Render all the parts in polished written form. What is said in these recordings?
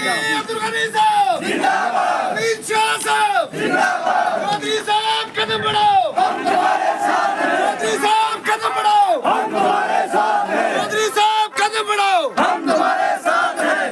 अब्दुल गनी साहब जिंदाबाद, अमीर शाह साहब जिंदाबाद, चौधरी साहब कदम बढ़ाओ, हम तुम्हारे साथ हैं, चौधरी साहब कदम बढ़ाओ, हम तुम्हारे साथ हैं, चौधरी साहब कदम बढ़ाओ, हम तुम्हारे साथ हैं,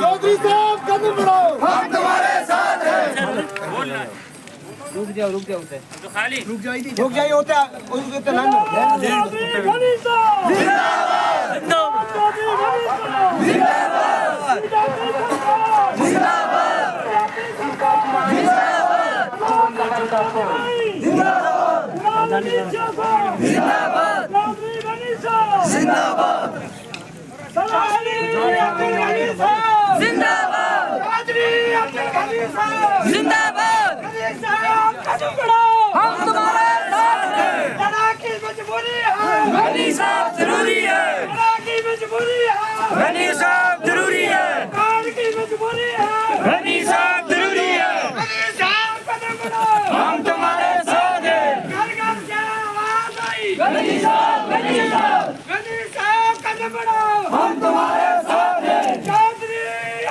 चौधरी साहब कदम बढ़ाओ, हम तुम्हारे साथ हैं। रुक जाओ उसे तो खाली रुक जाइए होता उसके नाम गनी साहब जिंदाबाद जिंदाबाद जिंदाबाद हम तुम्हारे साथ हैं। लड़ाई मजबूरी है, गनी साहब जरूरी है, लड़ाई मजबूरी है, गनी साहब जरूरी है, कार की मजबूरी है, गनी साहब जरूरी है, गनी साहब कदम बढ़ाओ, हम तुम्हारे साथ हैं। घर घर से आवाज आई, गनी साहब कदम बढ़ाओ, हम तुम्हारे साथ हैं। चौधरी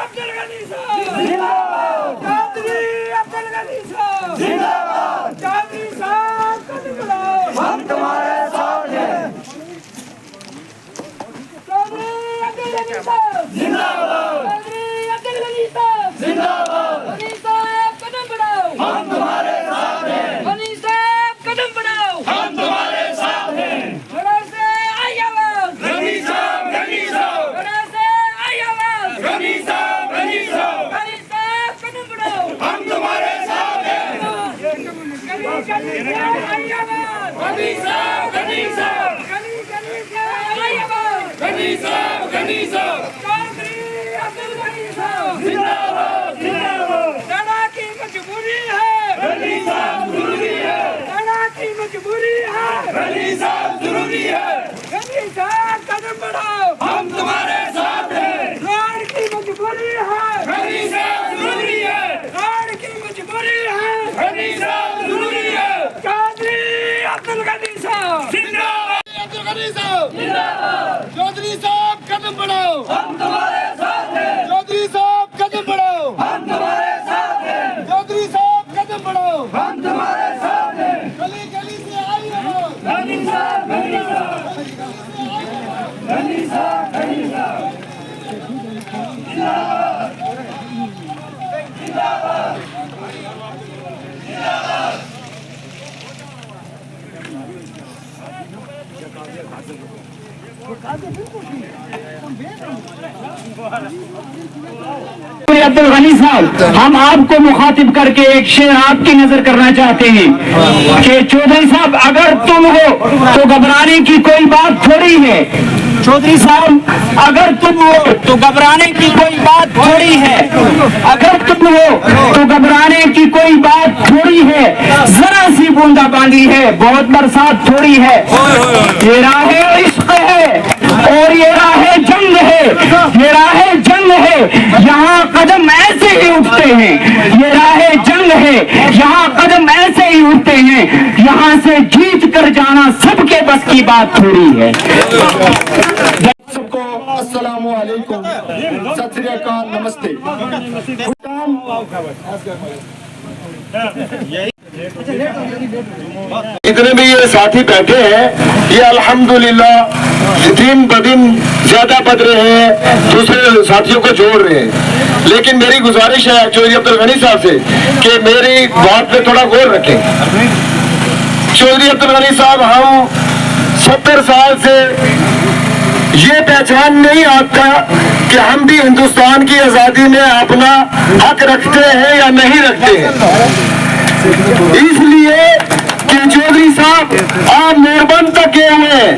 अब्दुल गनी साहब जिंदाबाद, चौधरी अब्दुल गनी साहब जिंदाबाद, चौधरी साहब कदम बढ़ाओ, हम तुम्हारे साथ हैं। चौधरी अब्दुल गनी साहब जिंदाबाद, चौधरी अब्दुल गनी साहब जिंदाबाद, गनी साहब कदम बढ़ाओ, हम तुम्हारे साथ हैं, गनी साहब कदम बढ़ाओ, हम तुम्हारे साथ हैं। बड़ा से आई आवाज, गनी साहब बड़ा से आई आवाज, गनी साहब कदम बढ़ाओ, हम तुम्हारे साथ हैं। गनी से आई आवाज, गनी साहब गनी से आई आवाज, गनी साहब चौधरी अब्दुल गनी साहब जिंदाबाद जिंदाबाद, लड़ा की मजबूरी है, गनी साहब जरूरी है, लड़ा की मजबूरी है, गनी साहब जरूरी है, गनी साहब कदम बढ़ाओ, हम तुम्हारे साथ हैं। लड़ की मजबूरी है, गनी साहब जरूरी है, लड़ की मजबूरी है, गनी साहब जरूरी है, चौधरी अब्दुल गनी साहब जिंदाबाद, अब्दुल गनी साहब जिंदाबाद, चौधरी साहब कदम बढ़ाओ, हम तुम्हारे साथ हैं, चौधरी साहब कदम बढ़ाओ, हम तुम्हारे साथ हैं, चौधरी साहब कदम बढ़ाओ, हम तुम्हारे साथ हैं। गली गली से आई आवाज, गनी साहब गनी साहब, गनी साहब गनी साहब जिंदाबाद जिंदाबाद जिंदाबाद। अब्दुल गनी साहब, हम आपको मुखातिब करके एक शेर आपकी नजर करना चाहते हैं कि चौधरी साहब अगर तुम हो तो घबराने की कोई बात थोड़ी है। चौधरी साहब अगर तुम हो तो घबराने की कोई बात थोड़ी है, अगर तुम हो तो घबराने की कोई बात थोड़ी है, जरा सी बूंदाबांदी है, बहुत बरसात थोड़ी है। ये राह इश्क है और ये राह जंग है, ये राह जंग है, यहाँ कदम ऐसे ही उठते हैं, ये राह जंग है, यहाँ कदम ऐसे ही उठते हैं, यहाँ से जीत कर जाना सबके बस की बात थोड़ी है। सबको अस्सलामु अलैकुम, सत श्री अकाल, नमस्ते। जितने भी ये साथी बैठे हैं ये अल्हम्दुलिल्लाह दिन ब दिन ज्यादा बढ़ रहे हैं, दूसरे साथियों को जोड़ रहे हैं। लेकिन मेरी गुजारिश है चौधरी अब्दुल गनी साहब से कि मेरी बात पे थोड़ा गौर रखें। चौधरी अब्दुल गनी साहब, हम 70 साल से ये पहचान नहीं आता कि हम भी हिंदुस्तान की आजादी में अपना हक रखते हैं या नहीं रखते हैं। इसलिए कि चौधरी साहब आप मेहरबान तक गए हुए हैं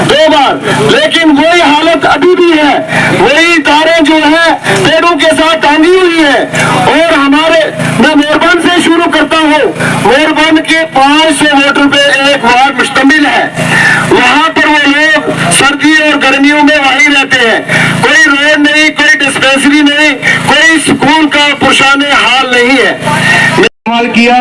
2 बार, लेकिन वही हालत अभी भी है, वही तारें जो है पेड़ों के साथ टांगी हुई है। और हमारे, मैं मेहरबान से शुरू करता हूँ, मेहरबान के 500 वोटर पे एक वार्ड मुश्तमिल है। वहाँ पर वो लोग सर्दी और गर्मियों में वहीं रहते हैं, कोई रोड नहीं, कोई डिस्पेंसरी नहीं, कोई स्कूल का पुरशाने हाल नहीं है। इस्तेमाल किया,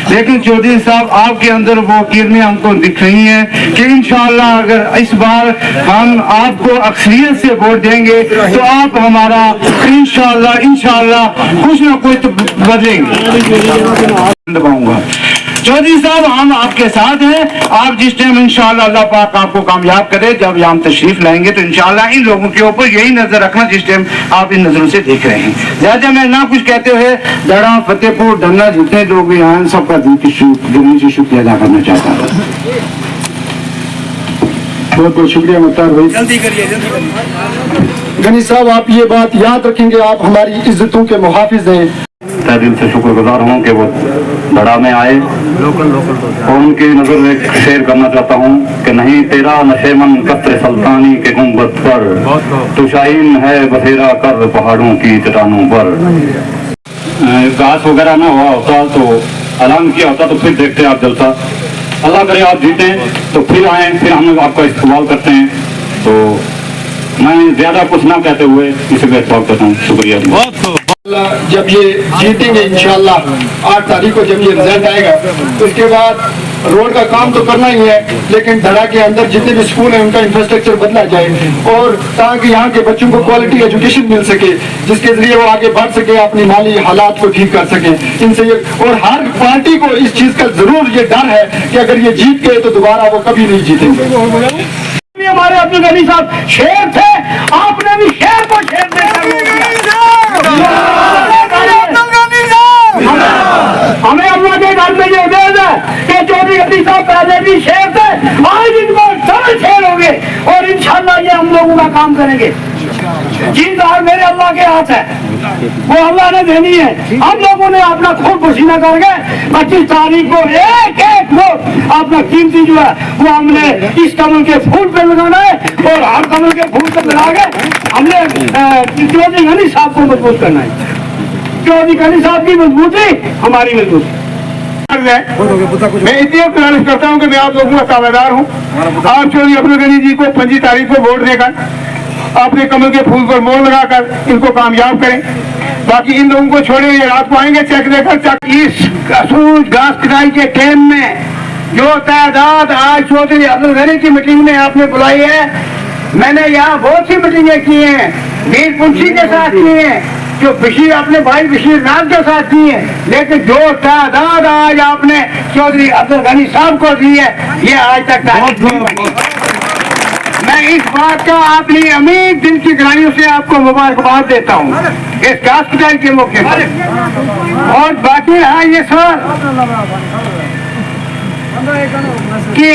लेकिन चौधरी साहब आपके अंदर वो किरणें हमको दिख रही हैं कि इंशाअल्लाह अगर इस बार हम आपको अक्सरियत से वोट देंगे तो आप हमारा इंशाअल्लाह कुछ ना कुछ तो बदलेंगे। दबाऊंगा चौधरी साहब, हम आपके साथ हैं। आप जिस टाइम इंशाअल्लाह अल्लाह पाक आपको कामयाब करे, जब यहाँ तशरीफ लाएंगे तो इंशाअल्लाह इन लोगों के ऊपर यही नजर रखना जिस टाइम आप इन नजरों से देख रहे हैं। ज्यादा मैं ना कुछ कहते हुए दड़ा, फतेहपुर, धन्ना जितने लोग यहाँ हैं सबका दिल से शुक्रिया अदा करना चाहता हूँ। बहुत बहुत शुक्रिया मुख्तार भाई। जल्दी करिए, गनी साहब, आप ये बात याद रखेंगे, आप हमारी इज्जतों के मुहाफिज हैं। मैं दिल से शुक्रगुजार हूँ कि वो दड़ा में आए और उनकी नजर में शेर करना चाहता हूँ कि नहीं तेरा नशेमन कत्र सल्तानी के गुंबद पर तो शाहीन है बसेरा कर पहाड़ों की चट्टानों पर। घास वगैरह ना हुआ होता तो ऐलान किया होता तो फिर देखते आप जलसा। अल्लाह करे आप जीते तो फिर आए, फिर हम लोग आपका इस्तेमाल करते हैं। तो मैं ज्यादा कुछ ना कहते हुए इसे इस्तेमाल करता हूँ। शुक्रिया। जब ये जीतेंगे इंशाअल्लाह 8 तारीख को जब ये रिजल्ट आएगा तो उसके बाद रोड का काम तो करना ही है, लेकिन धड़ा के अंदर जितने भी स्कूल हैं उनका इंफ्रास्ट्रक्चर बदला जाए और ताकि यहाँ के बच्चों को क्वालिटी एजुकेशन मिल सके, जिसके जरिए वो आगे बढ़ सके, अपनी माली हालात को ठीक कर सके। इनसे ये और हर पार्टी को इस चीज का जरूर ये डर है कि अगर ये जीत गए तो दोबारा वो कभी नहीं जीतेंगे। हमारे अब्दुल गनी साहब शेर थे, आपने भी शेर को शेर हमें अल्लाह के घर में ये उम्मीद है कि चौधरी गनी साहब पहले भी शेर थे, आज इनको सब शेर होंगे और इंशाअल्लाह ये हम लोगों का काम करेंगे। जीत आज मेरे अल्लाह के हाथ है, वो अल्लाह ने देनी है। हम लोगों ने अपना खून पसीना करके 25 तारीख को एक एक वोट अपना कीमती जो है वो हमने इस कमल के फूल पे लगाना है और हर कमल के फूल पे लगा के हमने चौधरी गनी साहब को मजबूत करना है। चौधरी गनी साहब की मजबूती हमारी मजबूती। मैं इतनी गुजारिश करता हूँ कि मैं आप लोगों का ताबेदार हूँ। आप चौधरी अब्दुल गनी जी को 25 तारीख को वोट देकर अपने कमल के फूल पर मोहर लगाकर इनको कामयाब करें। बाकी इन लोगों को छोड़े, ये रात को आएंगे चेक देकर। इस असूल घास कटाई के टाइम में जो तादाद आज चौधरी अब्दुल गनी की मीटिंग में आपने बुलाई है, मैंने यहाँ बहुत सी मीटिंगें की हैं, मीर पुंछी के साथ की हैं, जो बशीर अपने भाई बशीर नाथ के साथ की है, लेकिन जो तादाद आज आपने चौधरी अब्दुल गनी साहब को दी है ये आज तक नहीं बनी। मैं इस बात का अपनी अमीर दिल की गहराइयों से आपको मुबारकबाद देता हूँ इस घास कटाई के मौके पर। और बाकी है ये सवाल कि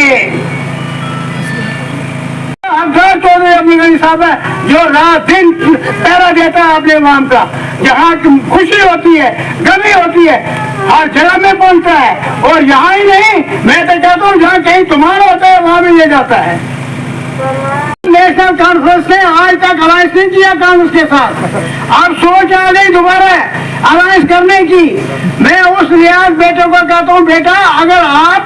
चौधरी अब्दुल गनी साहब है जो रात दिन पहरा देता है अपने इमाम का, जहाँ खुशी होती है, गमी होती है, हर जगह में पहुंचता है। और यहाँ ही नहीं, मैं तो कहता हूँ जहाँ कहीं तुम्हारा होता है वहाँ भी ले जाता है। नेशनल कॉन्फ्रेंस ने आज तक अलायंस नहीं किया कांग्रेस के साथ, अब सोच आ गई दोबारा अलायंस करने की। मैं उस रियाज बेटे को कहता हूँ, बेटा अगर आप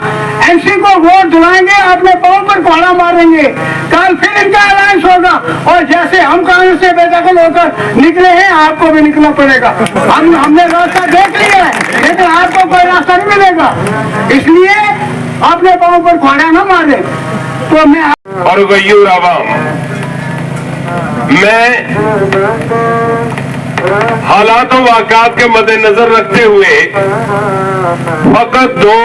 एनसी को वोट दिलाएंगे अपने पाँव पर कोहरा मारेंगे, कल फिर इनका अलायंस होगा और जैसे हम कांग्रेस से बेदखल होकर निकले हैं आपको भी निकलना पड़ेगा। हमने रास्ता देख लिया है लेकिन आपको कोई रास्ता नहीं मिलेगा, इसलिए अपने पाँव पर कोहरा न मारे। तो मैं और गयूर आवाम, मैं हालातों वाक़ात के मद्देनजर रखते हुए फकत 2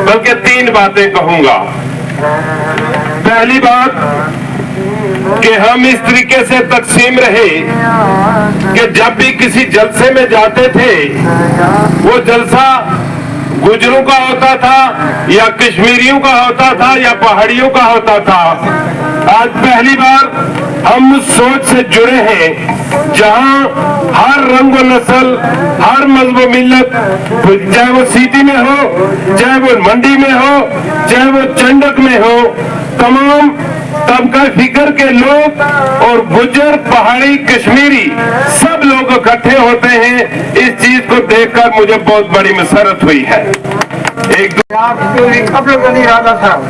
बल्कि 3 बातें कहूंगा। पहली बात कि हम इस तरीके से तकसीम रहे कि जब भी किसी जलसे में जाते थे वो जलसा गुजरों का होता था या कश्मीरियों का होता था या पहाड़ियों का होता था। आज पहली बार हम उस सोच से जुड़े हैं जहां हर रंग व नस्ल, हर मजहब व मिल्लत, चाहे वो सीटी में हो, चाहे वो मंडी में हो, चाहे वो चंडक में हो, तमाम तबका फिक्र के लोग और गुजर, पहाड़ी, कश्मीरी सब लोग इकट्ठे होते हैं। इस चीज को देखकर मुझे बहुत बड़ी मसरत हुई है। एक अब्दुल गनी राजा साहब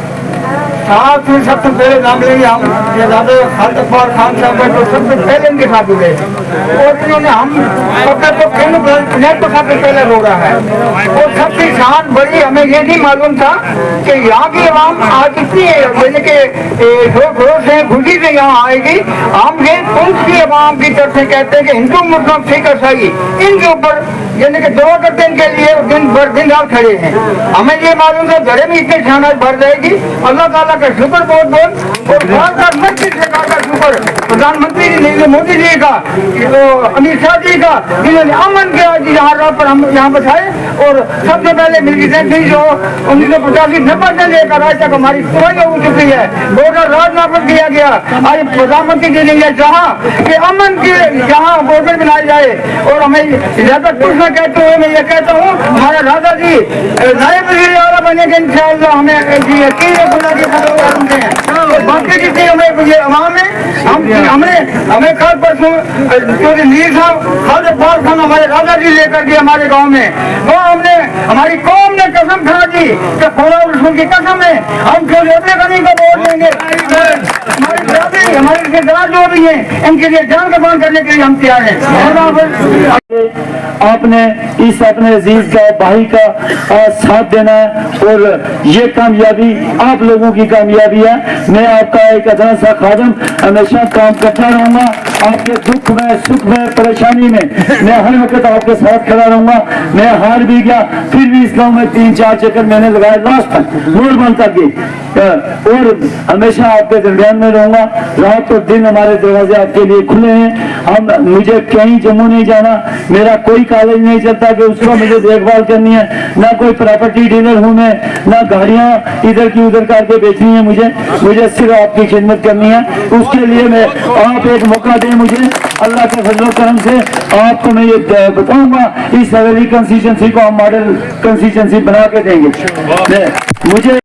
साथ में सबसे पहले नाम लेंगे हम शहजादे खालिद अकबर खान साहब जो सबसे पहले इनके साथ हुए और इन्होंने हम नेट तो सबसे पहले रो रहा है और सबसे शान बड़ी हमें ये नहीं मालूम था कि यहाँ की आवाम आज इतनी यानी कि जोर से खुशी से यहाँ आएगी। हम ये पुलिस की आवाम की तरफ से कहते हैं कि हिंदू मुस्लिम सिख ईसाई इनके ऊपर यानी कि दुआ करते हैं इनके लिए दिन रात खड़े हैं। हमें ये मालूम है घरे में इतनी शानाज भर जाएगी। अल्लाह ताला का शुक्र बहुत बहुत और भारत मंत्री सरकार का शुक्र प्रधानमंत्री जी नरेंद्र मोदी जी का तो अमित शाह जी का जिन्होंने अमन के आज यहाँ पर हम यहाँ बचाए और सबसे पहले मिलिटेंट जो 1985-90 से लेकर आज तक हमारी कोई हो चुकी है बॉर्डर राज नापक किया गया। आज प्रधानमंत्री जी ने यह चाहा कि अमन के यहाँ बॉर्डर बनाई जाए और हमें ज्यादा कुछ न कहते हुए मैं ये कहता हूँ हमारे राजा जी नायब वज़ीर आला बनेंगे इंशाअल्लाह। हमें यकीन है खुदा की फजल है बाकी जितनी हमें ये अवाम है हमें कल परसों क्योंकि मीर साहब खालिद अकबर खान हमारे राजा जी लेकर के हमारे गांव में वो हमने हमारी कौम ने कसम खा दी कि खुदा और रसूल की कसम है हम शहजादे गनी को वोट देंगे। हमारे बरादरी हमारे रिश्तेदार जो भी हैं इनके लिए जान कुर्बान करने के लिए हम तैयार हैं। आपने इस अपने अजीज का भाई का साथ देना है और ये कामयाबी आप लोगों की कामयाबी है। मैं आपका एक अदना सा खादम हमेशा काम करता रहूंगा। आपके दुख में सुख में परेशानी में मैं हर वक्त आपके साथ खड़ा रहूंगा। मैं हार भी गया फिर भी इस गाँव में 3-4 चक्कर मैंने लगाया लास्ट तक नोटबंद तक गई और हमेशा आपके दरमियान में रहूंगा। रात और दिन हमारे दरवाजे आपके लिए खुले हैं। मुझे कहीं जम्मू नहीं जाना, मेरा कोई कॉलेज नहीं चलता कि उसको मुझे देखभाल करनी है, ना कोई प्रॉपर्टी डीलर हूँ मैं, ना गाड़ियाँ इधर की उधर करके बेचनी है मुझे सिर्फ आपकी खिदमत करनी है। उसके लिए मैं आप एक मौका दें मुझे अल्लाह के फजल करम से आपको मैं ये बताऊंगा इस हवेली कंस्टिट्यूंसी को हम मॉडल कंस्टिट्यूंसी बना के देंगे। मुझे